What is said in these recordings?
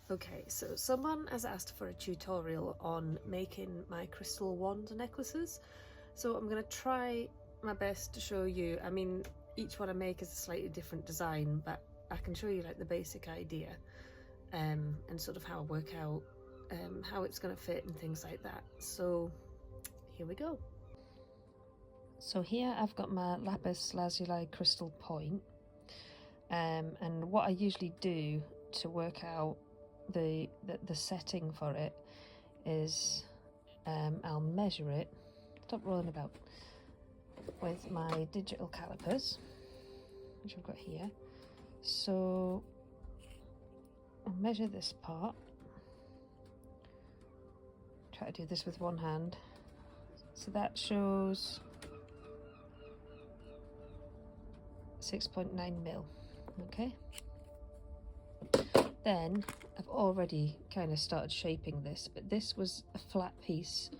Okay, so someone has asked for a tutorial on making my crystal wand necklaces, so I'm going to try my best to show you. I mean, each one I make is a slightly different design, but I can show you like the basic idea and sort of how I work out how it's going to fit and things like that. So here we go. So here I've got my lapis lazuli crystal point, and what I usually do to work out the setting for it is I'll measure it, stop rolling about, with my digital calipers, which I've got here. So I'll measure this part, try to do this with one hand, so that shows 6.9 mil. Okay, then I've already kind of started shaping this, but this was a flat piece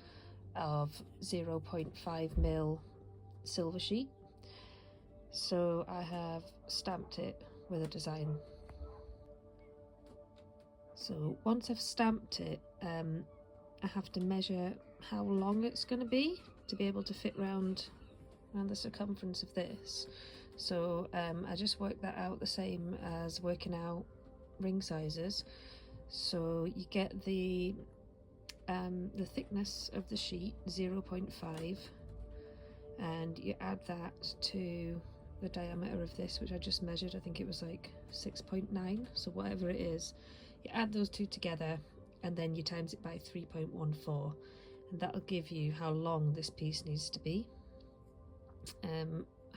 of 0.5 mil silver sheet, so I have stamped it with a design. So once I've stamped it, I have to measure how long it's going to be able to fit around the circumference of this. So I just worked that out the same as working out ring sizes. So you get the thickness of the sheet, 0.5, and you add that to the diameter of this, which I just measured. I think it was like 6.9, so whatever it is, you add those two together and then you times it by 3.14, and that'll give you how long this piece needs to be.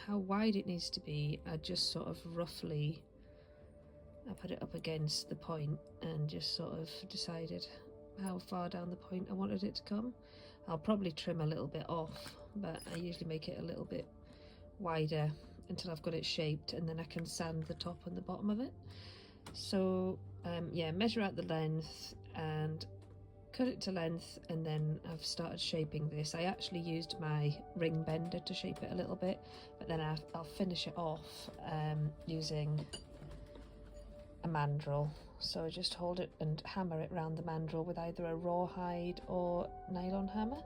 How wide it needs to be, I just sort of roughly, I put it up against the point and just sort of decided how far down the point I wanted it to come. I'll probably trim a little bit off, but I usually make it a little bit wider until I've got it shaped, and then I can sand the top and the bottom of it. So yeah, measure out the length and cut it to length, and then I've started shaping this. I actually used my ring bender to shape it a little bit, but then I'll finish it off using a mandrel. So I just hold it and hammer it around the mandrel with either a rawhide or nylon hammer,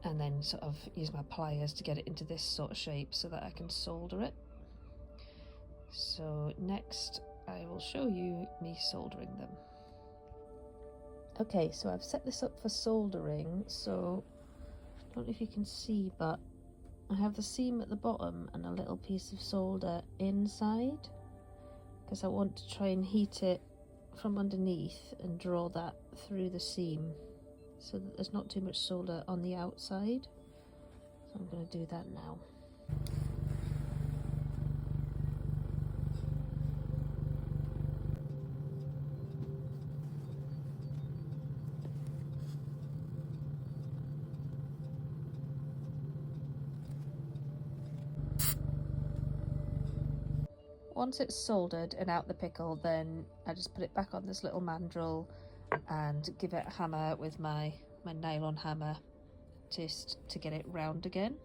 and then sort of use my pliers to get it into this sort of shape so that I can solder it. So next I will show you me soldering them. Okay, so I've set this up for soldering, so I don't know if you can see, but I have the seam at the bottom and a little piece of solder inside, because I want to try and heat it from underneath and draw that through the seam so that there's not too much solder on the outside. So I'm going to do that now. Once it's soldered and out the pickle, then I just put it back on this little mandrel and give it a hammer with my nylon hammer just to get it round again.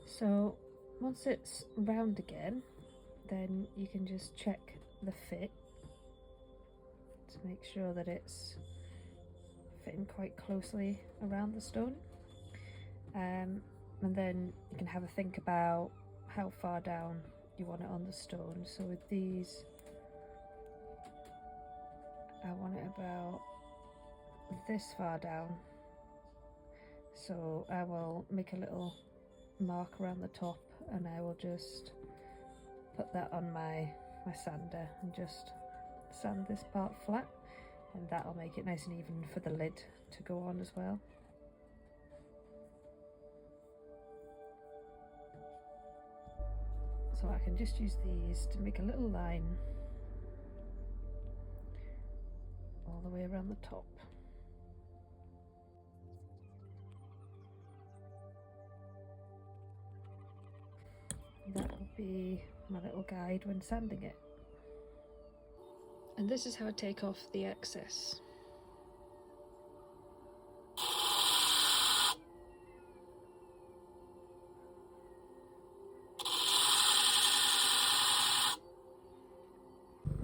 So once it's round again, then you can just check the fit to make sure that it's fitting quite closely around the stone, and then you can have a think about how far down you want it on the stone. So with these, I want it about this far down, so I will make a little mark around the top and I will just put that on my sander and just sand this part flat, and that'll make it nice and even for the lid to go on as well. So I can just use these to make a little line all the way around the top. That will be my little guide when sanding it. And this is how I take off the excess.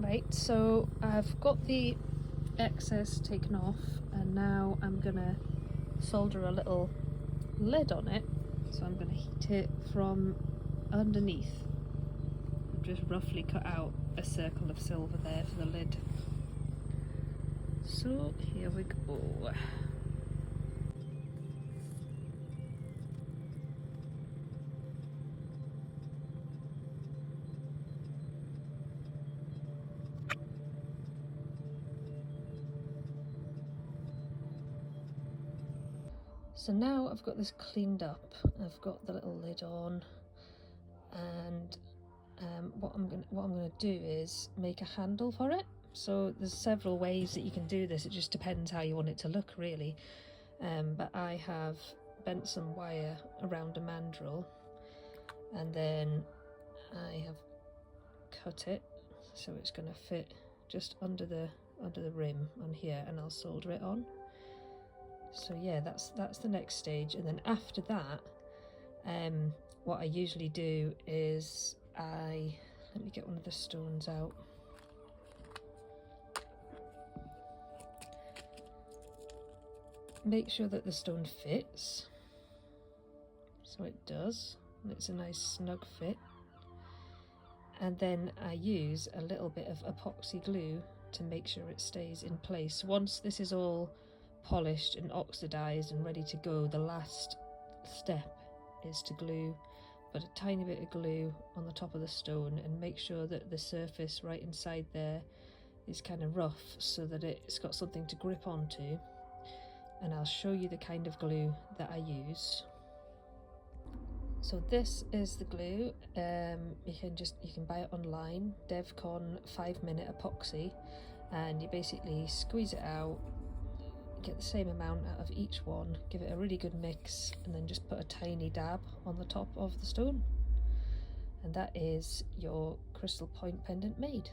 Right, so I've got the excess taken off, and now I'm gonna solder a little lid on it. So I'm gonna heat it from underneath. I've just roughly cut out a circle of silver there for the lid. So here we go. So now I've got this cleaned up, I've got the little lid on, and what I'm gonna do is make a handle for it. So there's several ways that you can do this, it just depends how you want it to look really. But I have bent some wire around a mandrel, and then I have cut it so it's going to fit just under the rim on here, and I'll solder it on. So yeah, that's the next stage. And then after that, what I usually do is let me get one of the stones out. Make sure that the stone fits, so it does, and it's a nice snug fit. And then I use a little bit of epoxy glue to make sure it stays in place. Once this is all polished and oxidized and ready to go, the last step is to put a tiny bit of glue on the top of the stone and make sure that the surface right inside there is kind of rough, so that it's got something to grip onto. And I'll show you the kind of glue that I use. So this is the glue. You can buy it online, Devcon 5-minute epoxy, and you basically squeeze it out, get the same amount out of each one, give it a really good mix, and then just put a tiny dab on the top of the stone, and that is your crystal point pendant made.